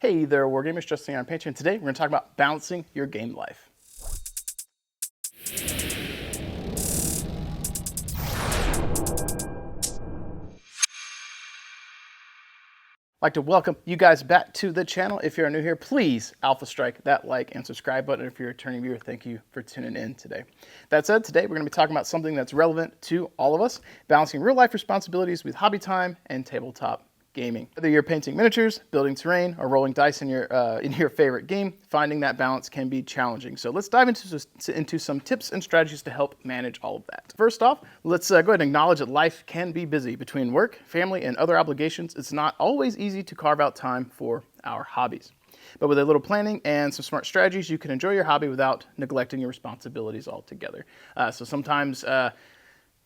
Hey there, Wargamers, Justin on Patreon. Today we're going to talk about balancing your game life. I'd like to welcome you guys back to the channel. If you're new here, please alpha strike that like and subscribe button. If you're a returning viewer, thank you for tuning in today. That said, today we're going to be talking about something that's relevant to all of us, balancing real life responsibilities with hobby time and tabletop gaming. Whether you're painting miniatures, building terrain, or rolling dice in your favorite game, finding that balance can be challenging. So let's dive into some tips and strategies to help manage all of that. First off, let's go ahead and acknowledge that life can be busy. Between work, family, and other obligations, it's not always easy to carve out time for our hobbies. But with a little planning and some smart strategies, you can enjoy your hobby without neglecting your responsibilities altogether. So sometimes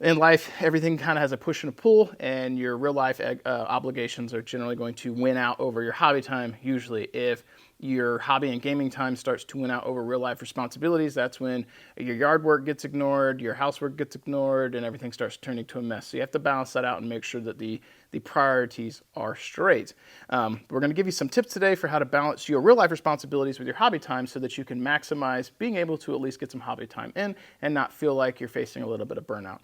in life, everything kind of has a push and a pull, and your real life obligations are generally going to win out over your hobby time. Usually, if your hobby and gaming time starts to win out over real life responsibilities, that's when your yard work gets ignored, your housework gets ignored, and everything starts turning to a mess. So you have to balance that out and make sure that the priorities are straight. We're going to give you some tips today for how to balance your real life responsibilities with your hobby time so that you can maximize being able to at least get some hobby time in and not feel like you're facing a little bit of burnout.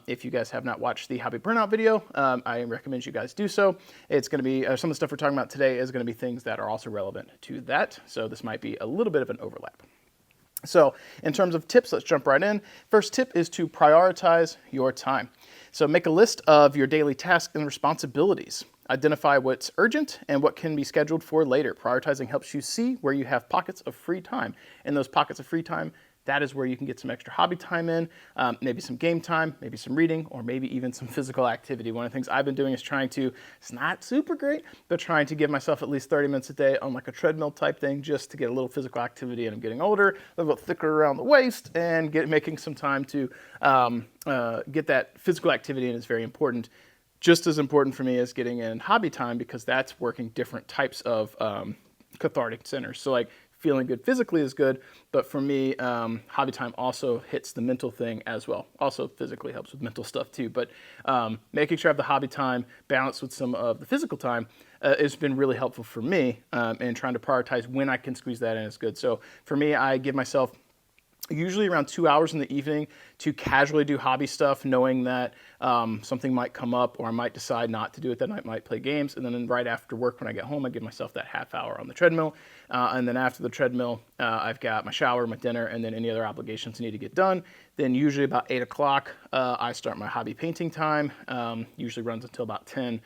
If you guys have not watched the hobby burnout video, I recommend you guys do so. It's going to be, some of the stuff we're talking about today is going to be things that are also relevant to that. So this might be a little bit of an overlap. So in terms of tips, let's jump right in. First tip is to prioritize your time. So make a list of your daily tasks and responsibilities. Identify what's urgent and what can be scheduled for later. Prioritizing helps you see where you have pockets of free time. In those pockets of free time, that is where you can get some extra hobby time in, maybe some game time, maybe some reading, or maybe even some physical activity. One of the things I've been doing is trying to, it's not super great, but trying to give myself at least 30 minutes a day on like a treadmill type thing just to get a little physical activity. And I'm getting older, a little bit thicker around the waist, and making some time to get that physical activity in is very important. Just as important for me as getting in hobby time because that's working different types of cathartic centers. So like feeling good physically is good, but for me, hobby time also hits the mental thing as well. Also physically helps with mental stuff too, but making sure I have the hobby time balanced with some of the physical time has been really helpful for me, and trying to prioritize when I can squeeze that in is good. So for me, I give myself usually around 2 hours in the evening to casually do hobby stuff, knowing that something might come up or I might decide not to do it that night, might play games. And then right after work when I get home, I give myself that half hour on the treadmill. And then after the treadmill, I've got my shower, my dinner, and then any other obligations I need to get done. Then usually about 8 o'clock, I start my hobby painting time. Usually runs until about 10.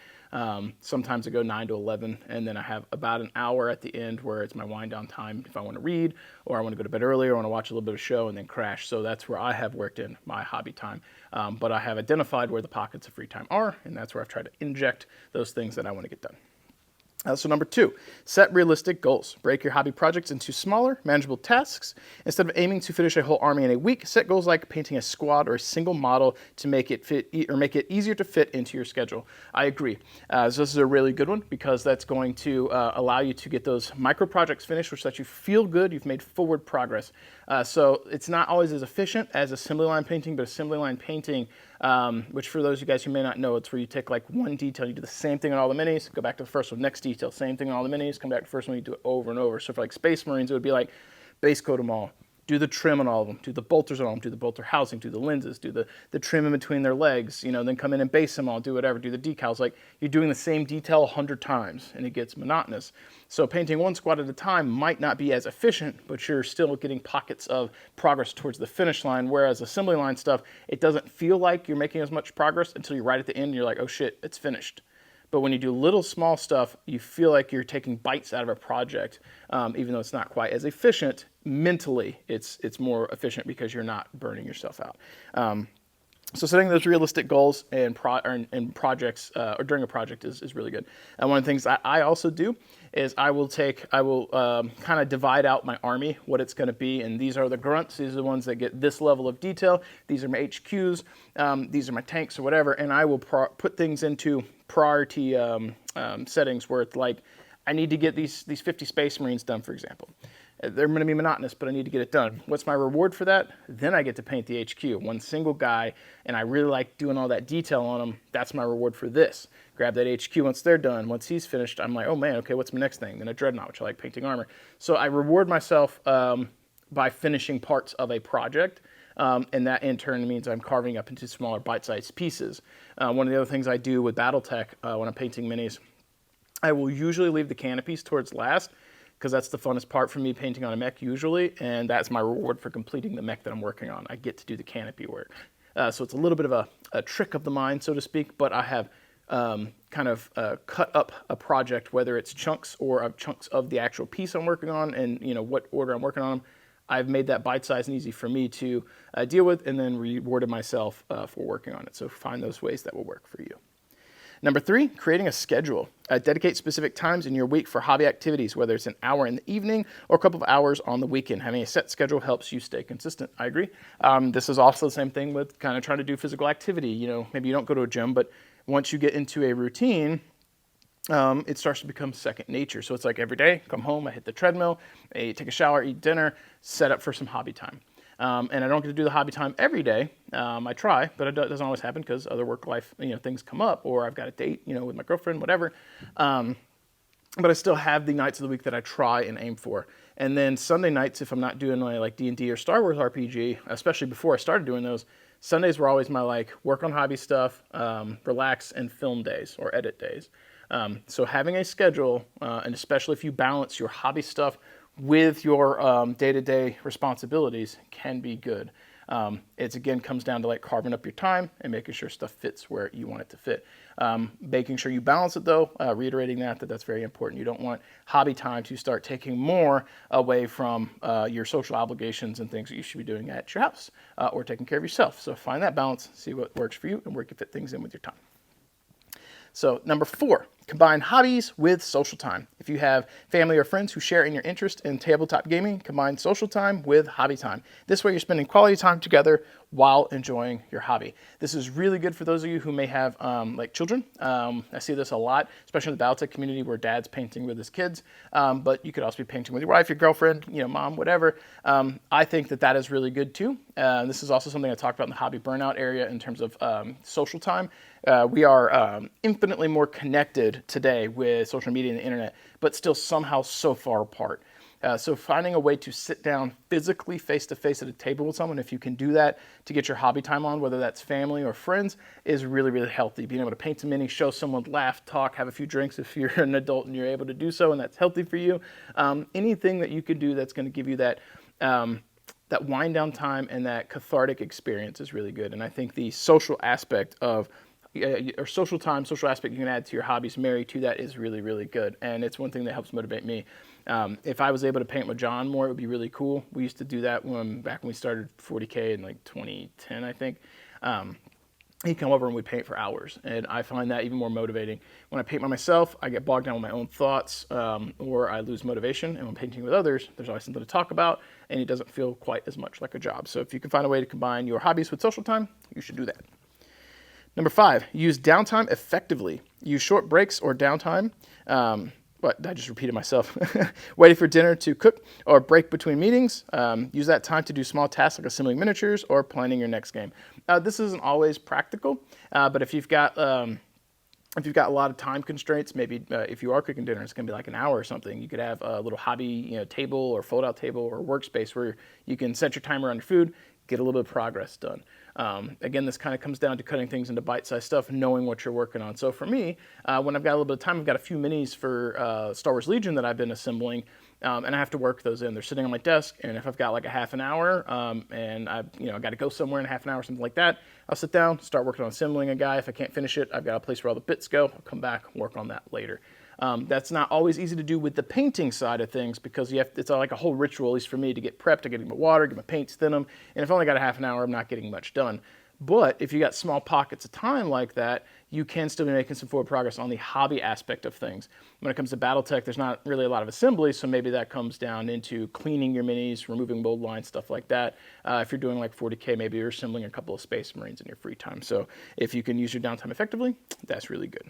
Sometimes I go 9 to 11, and then I have about an hour at the end where it's my wind down time if I want to read, or I want to go to bed earlier, or I want to watch a little bit of show and then crash. So that's where I have worked in my hobby time. But I have identified where the pockets of free time are, and that's where I've tried to inject those things that I want to get done. So number 2, set realistic goals. Break your hobby projects into smaller, manageable tasks. Instead of aiming to finish a whole army in a week, set goals like painting a squad or a single model to make it fit or make it easier to fit into your schedule. I agree. So this is a really good one because that's going to allow you to get those micro projects finished, which lets you feel good. You've made forward progress. So it's not always as efficient as assembly line painting, but assembly line painting, which for those of you guys who may not know, it's where you take like one detail, you do the same thing on all the minis, go back to the first one, next detail, same thing on all the minis, come back to the first one, you do it over and over. So for like Space Marines, it would be like base coat them all, do the trim on all of them, do the bolters on all of them, do the bolter housing, do the lenses, do the trim in between their legs, then come in and base them all, do whatever, do the decals. Like you're doing the same detail 100 times and it gets monotonous. So painting one squad at a time might not be as efficient, but you're still getting pockets of progress towards the finish line. Whereas assembly line stuff, it doesn't feel like you're making as much progress until you're right at the end and you're like, oh shit, it's finished. But when you do little small stuff, you feel like you're taking bites out of a project, even though it's not quite as efficient. Mentally, it's more efficient because you're not burning yourself out. So setting those realistic goals and projects or during a project is really good. And one of the things I also do is I will kind of divide out my army, what it's going to be, and these are the grunts. These are the ones that get this level of detail. These are my HQs. These are my tanks or whatever, and I will put things into priority settings where it's like I need to get these 50 Space Marines done, for example. They're going to be monotonous, but I need to get it done. What's my reward for that? Then I get to paint the HQ, one single guy, and I really like doing all that detail on them. That's my reward for this. Grab that HQ once they're done. Once he's finished, I'm like, oh man, okay, what's my next thing? Then a dreadnought, which I like painting armor. So I reward myself by finishing parts of a project. And that in turn means I'm carving up into smaller bite-sized pieces. One of the other things I do with Battletech when I'm painting minis, I will usually leave the canopies towards last, because that's the funnest part for me painting on a mech usually, and that's my reward for completing the mech that I'm working on. I get to do the canopy work. So it's a little bit of a trick of the mind, so to speak, but I have kind of cut up a project, whether it's chunks or chunks of the actual piece I'm working on and what order I'm working on them. I've made that bite-sized and easy for me to deal with, and then rewarded myself for working on it. So find those ways that will work for you. Number 3, creating a schedule. Dedicate specific times in your week for hobby activities, whether it's an hour in the evening or a couple of hours on the weekend. Having a set schedule helps you stay consistent. I agree. This is also the same thing with kind of trying to do physical activity. Maybe you don't go to a gym, but once you get into a routine, it starts to become second nature. So it's like every day, come home, I hit the treadmill, I take a shower, eat dinner, set up for some hobby time. And I don't get to do the hobby time every day. I try, but it doesn't always happen because other work life things come up, or I've got a date with my girlfriend, whatever. But I still have the nights of the week that I try and aim for. And then Sunday nights, if I'm not doing my like D&D or Star Wars RPG, especially before I started doing those, Sundays were always my like work on hobby stuff, relax, and film days or edit days. So having a schedule, and especially if you balance your hobby stuff with your day-to-day responsibilities, can be good. It again comes down to like carving up your time and making sure stuff fits where you want it to fit. Making sure you balance it though, reiterating that's very important. You don't want hobby time to start taking more away from your social obligations and things that you should be doing at your house or taking care of yourself. So find that balance, see what works for you and where you can fit things in with your time. So number 4, combine hobbies with social time. If you have family or friends who share in your interest in tabletop gaming, combine social time with hobby time. This way you're spending quality time together while enjoying your hobby. This is really good for those of you who may have like children. I see this a lot, especially in the Battletech community where dad's painting with his kids, but you could also be painting with your wife, your girlfriend, mom, whatever. I think that is really good too. This is also something I talked about in the hobby burnout area in terms of social time. We are infinitely more connected today with social media and the internet, but still somehow so far apart. So finding a way to sit down physically face-to-face at a table with someone, if you can do that to get your hobby time on, whether that's family or friends, is really, really healthy. Being able to paint some mini, show someone, laugh, talk, have a few drinks if you're an adult and you're able to do so and that's healthy for you. Anything that you could do that's going to give you that wind down time and that cathartic experience is really good. And I think the social aspect of or social time, social aspect you can add to your hobbies married to that is really, really good. And it's one thing that helps motivate me. If I was able to paint with John more, it would be really cool. We used to do that back when we started 40K in like 2010, I think. He'd come over and we'd paint for hours. And I find that even more motivating. When I paint by myself, I get bogged down with my own thoughts or I lose motivation. And when painting with others, there's always something to talk about and it doesn't feel quite as much like a job. So if you can find a way to combine your hobbies with social time, you should do that. Number 5, use downtime effectively. Use short breaks or downtime. I just repeated myself. Waiting for dinner to cook or break between meetings. Use that time to do small tasks like assembling miniatures or planning your next game. This isn't always practical, but if you've got a lot of time constraints, maybe if you are cooking dinner, it's going to be like an hour or something. You could have a little hobby table or fold-out table or workspace where you can set your timer on your food, get a little bit of progress done. Again, this kind of comes down to cutting things into bite-sized stuff, knowing what you're working on. So for me, when I've got a little bit of time, I've got a few minis for Star Wars Legion that I've been assembling, and I have to work those in. They're sitting on my desk, and if I've got like a half an hour, and I've got to go somewhere in a half an hour, something like that, I'll sit down, start working on assembling a guy. If I can't finish it, I've got a place where all the bits go. I'll come back, work on that later. That's not always easy to do with the painting side of things because it's like a whole ritual, at least for me, to get prepped, to get my water, get my paints, thin them. And if I only got a half an hour, I'm not getting much done. But if you got small pockets of time like that, you can still be making some forward progress on the hobby aspect of things. When it comes to Battletech, there's not really a lot of assembly, so maybe that comes down into cleaning your minis, removing mold lines, stuff like that. If you're doing like 40K, maybe you're assembling a couple of Space Marines in your free time. So if you can use your downtime effectively, that's really good.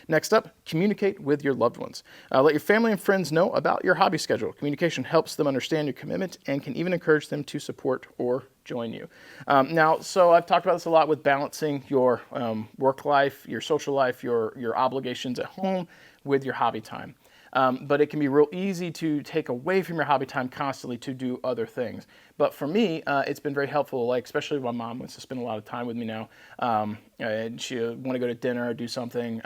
Next up, communicate with your loved ones. Let your family and friends know about your hobby schedule. Communication helps them understand your commitment and can even encourage them to support or join you. So I've talked about this a lot with balancing your work life, your social life, your obligations at home with your hobby time. But it can be real easy to take away from your hobby time constantly to do other things. But for me, it's been very helpful, like especially my mom wants to spend a lot of time with me now. And she want to go to dinner or do something.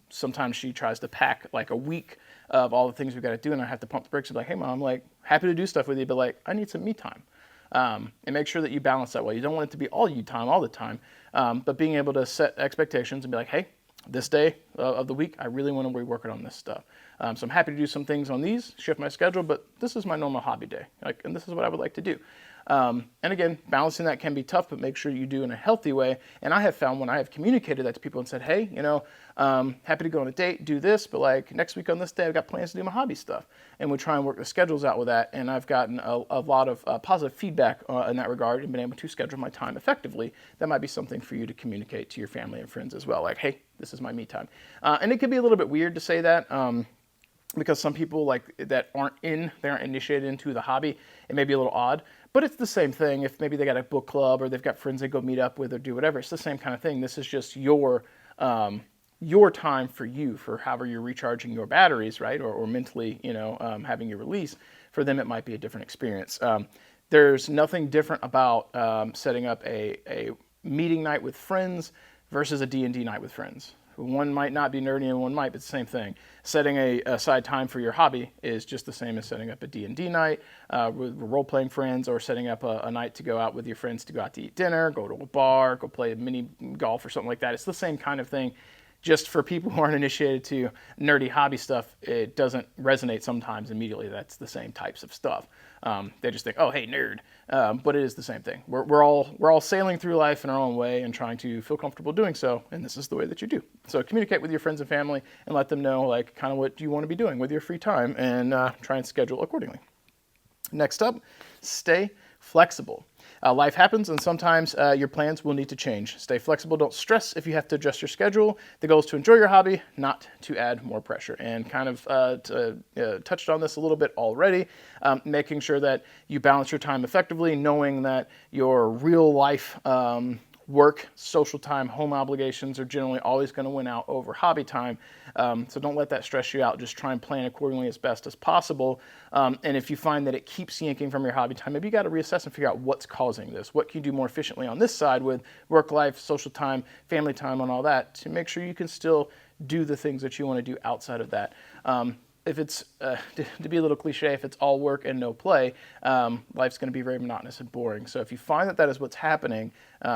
Sometimes she tries to pack like a week of all the things we've got to do, and I have to pump the brakes and be like, hey, Mom, like happy to do stuff with you, but like I need some me time. And make sure that you balance that way. You don't want it to be all you time all the time, but being able to set expectations and be like, hey, this day of the week, I really want to be working on this stuff. So I'm happy to do some things on these, shift my schedule, but this is my normal hobby day, and this is what I would like to do. And again, balancing that can be tough, but make sure you do in a healthy way. And I have found when I have communicated that to people and said, hey, happy to go on a date, do this, but like next week on this day, I've got plans to do my hobby stuff. And we try and work the schedules out with that. And I've gotten a lot of positive feedback in that regard and been able to schedule my time effectively. That might be something for you to communicate to your family and friends as well. Like, hey, this is my me time. And it can be a little bit weird to say that. Because some people they aren't initiated into the hobby, it may be a little odd, but it's the same thing. If maybe they got a book club or they've got friends they go meet up with or do whatever, it's the same kind of thing. This is just your time for you, for however you're recharging your batteries, right? Or mentally, having your release. For them, it might be a different experience. There's nothing different about setting up a meeting night with friends versus a D&D night with friends. One might not be nerdy and one might, but it's the same thing. Setting aside time for your hobby is just the same as setting up a D&D night with role-playing friends, or setting up a night to go out with your friends to go out to eat dinner, go to a bar, go play a mini golf or something like that. It's the same kind of thing. Just for people who aren't initiated to nerdy hobby stuff, it doesn't resonate sometimes immediately. That's the same types of stuff. They just think, oh, hey, nerd. But it is the same thing. We're all sailing through life in our own way and trying to feel comfortable doing so, and this is the way that you do. So communicate with your friends and family and let them know kind of what you want to be doing with your free time, and try and schedule accordingly. Next up, stay flexible. Life happens, and sometimes your plans will need to change. Stay flexible. Don't stress if you have to adjust your schedule. The goal is to enjoy your hobby, not to add more pressure. And kind of touched on this a little bit already, making sure that you balance your time effectively, knowing that your real life work, social time, home obligations are generally always going to win out over hobby time. So don't let that stress you out. Just try and plan accordingly as best as possible. And if you find that it keeps yanking from your hobby time, maybe you got to reassess and figure out what's causing this. What can you do more efficiently on this side with work life, social time, family time, and all that to make sure you can still do the things that you want to do outside of that. If it's, to be a little cliche, if it's all work and no play, life's going to be very monotonous and boring. So if you find that is what's happening,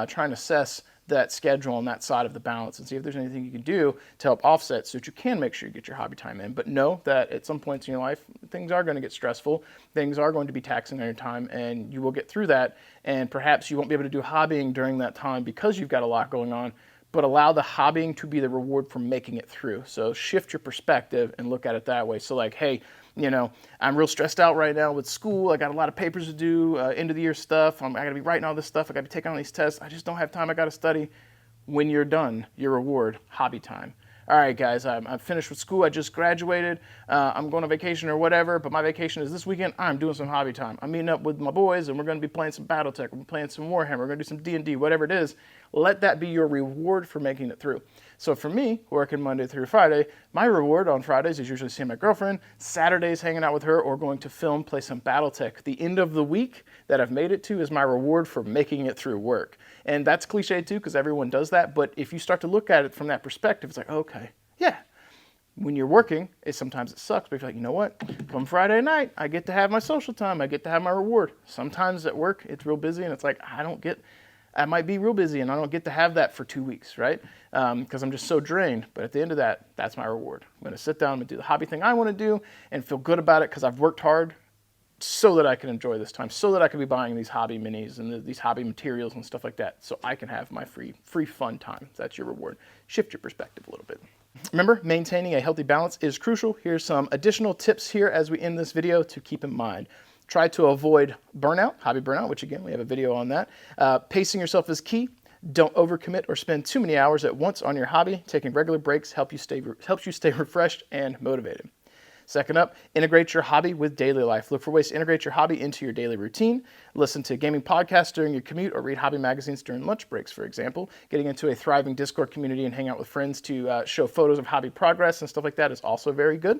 try and assess that schedule on that side of the balance and see if there's anything you can do to help offset so that you can make sure you get your hobby time in. But know that at some points in your life, things are going to get stressful. Things are going to be taxing on your time, and you will get through that. And perhaps you won't be able to do hobbying during that time because you've got a lot going on, but allow the hobbying to be the reward for making it through. So shift your perspective and look at it that way. So like, hey, I'm real stressed out right now with school. I got a lot of papers to do, end of the year stuff. I got to be writing all this stuff. I got to be taking all these tests. I just don't have time. I got to study. When you're done, your reward, hobby time. All right, guys, I'm finished with school. I just graduated. I'm going on vacation or whatever, but my vacation is this weekend. I'm doing some hobby time. I'm meeting up with my boys, and we're going to be playing some Battletech. We're playing some Warhammer. We're going to do some D&D, whatever it is. Let that be your reward for making it through. So for me, working Monday through Friday, my reward on Fridays is usually seeing my girlfriend, Saturdays hanging out with her, or going to film, play some Battletech. The end of the week that I've made it to is my reward for making it through work. And that's cliche too, because everyone does that. But if you start to look at it from that perspective, it's like, okay, yeah. When you're working, sometimes it sucks, but if you're like, you know what? Come Friday night, I get to have my social time. I get to have my reward. Sometimes at work, it's real busy, and it's like, I might be real busy, and I don't get to have that for 2 weeks, right? Because I'm just so drained. But at the end of that, that's my reward. I'm going to sit down and do the hobby thing I want to do and feel good about it because I've worked hard so that I can enjoy this time, so that I can be buying these hobby minis and these hobby materials and stuff like that, so I can have my free fun time. That's your reward. Shift your perspective a little bit. Remember, maintaining a healthy balance is crucial. Here's some additional tips here as we end this video to keep in mind. Try to avoid burnout, hobby burnout, which again, we have a video on that. Pacing yourself is key. Don't overcommit or spend too many hours at once on your hobby. Taking regular breaks helps you stay refreshed and motivated. Second up, integrate your hobby with daily life. Look for ways to integrate your hobby into your daily routine. Listen to gaming podcasts during your commute or read hobby magazines during lunch breaks, for example. Getting into a thriving Discord community and hang out with friends to show photos of hobby progress and stuff like that is also very good.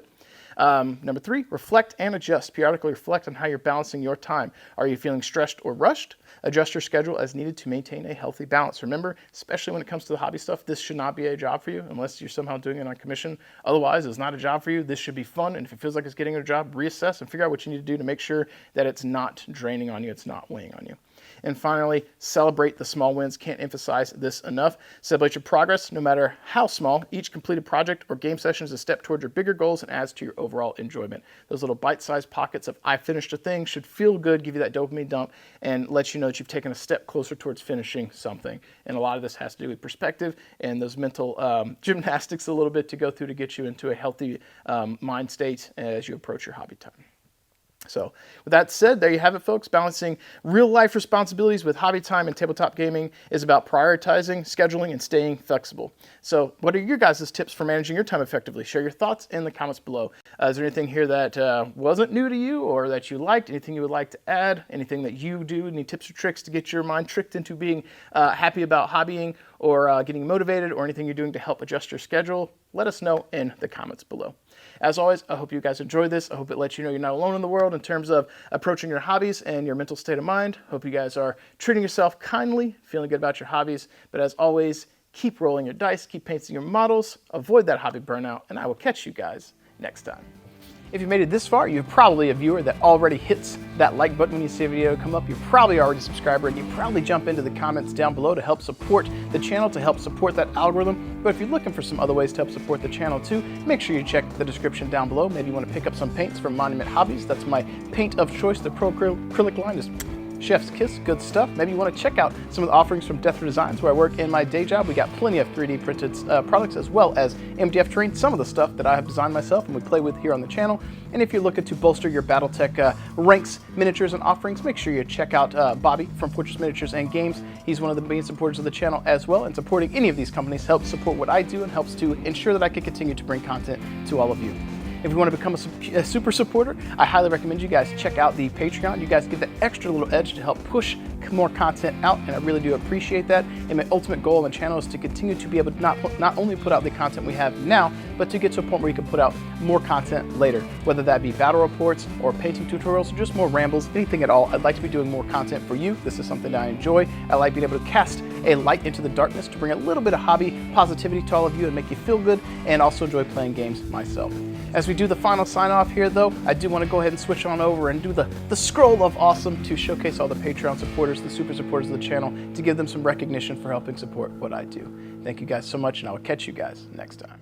Number 3, reflect and adjust. Periodically reflect on how you're balancing your time. Are you feeling stressed or rushed? Adjust your schedule as needed to maintain a healthy balance. Remember, especially when it comes to the hobby stuff, this should not be a job for you unless you're somehow doing it on commission. Otherwise, it's not a job for you. This should be fun, and if it feels like it's getting a job, reassess and figure out what you need to do to make sure that it's not draining on you, it's not weighing on you. And finally, celebrate the small wins. Can't emphasize this enough. Celebrate your progress, no matter how small. Each completed project or game session is a step towards your bigger goals and adds to your overall enjoyment. Those little bite-sized pockets of I finished a thing should feel good, give you that dopamine dump, and let you know that you've taken a step closer towards finishing something. And a lot of this has to do with perspective and those mental gymnastics a little bit to go through to get you into a healthy mind state as you approach your hobby time. So with that said, there you have it, folks. Balancing real life responsibilities with hobby time and tabletop gaming is about prioritizing, scheduling, and staying flexible. So what are your guys' tips for managing your time effectively? Share your thoughts in the comments below. Is there anything here that wasn't new to you or that you liked? Anything you would like to add? Anything that you do? Any tips or tricks to get your mind tricked into being happy about hobbying or getting motivated, or anything you're doing to help adjust your schedule? Let us know in the comments below. As always, I hope you guys enjoyed this. I hope it lets you know you're not alone in the world in terms of approaching your hobbies and your mental state of mind. Hope you guys are treating yourself kindly, feeling good about your hobbies. But as always, keep rolling your dice, keep painting your models, avoid that hobby burnout, and I will catch you guys next time. If you made it this far, you're probably a viewer that already hits that like button when you see a video come up. You're probably already a subscriber, and you probably jump into the comments down below to help support the channel, to help support that algorithm. But if you're looking for some other ways to help support the channel too, make sure you check the description down below. Maybe you want to pick up some paints from Monument Hobbies. That's my paint of choice. The Pro Acrylic line is chef's kiss, good stuff. Maybe you want to check out some of the offerings from Death Designs, where I work in my day job. We got plenty of 3D printed products, as well as MDF terrain, some of the stuff that I have designed myself and we play with here on the channel. And if you're looking to bolster your Battletech ranks, miniatures, and offerings, make sure you check out Bobby from Fortress Miniatures and Games. He's one of the main supporters of the channel as well, and supporting any of these companies helps support what I do and helps to ensure that I can continue to bring content to all of you. If you want to become a super supporter, I highly recommend you guys check out the Patreon. You guys get that extra little edge to help push more content out, and I really do appreciate that. And my ultimate goal on the channel is to continue to be able to not only put out the content we have now, but to get to a point where you can put out more content later, whether that be battle reports or painting tutorials or just more rambles, anything at all. I'd like to be doing more content for you. This is something that I enjoy. I like being able to cast a light into the darkness to bring a little bit of hobby positivity to all of you and make you feel good, and also enjoy playing games myself. As we do the final sign off here though, I do want to go ahead and switch on over and do the scroll of awesome to showcase all the Patreon supporters, the super supporters of the channel, to give them some recognition for helping support what I do. Thank you guys so much, and I will catch you guys next time.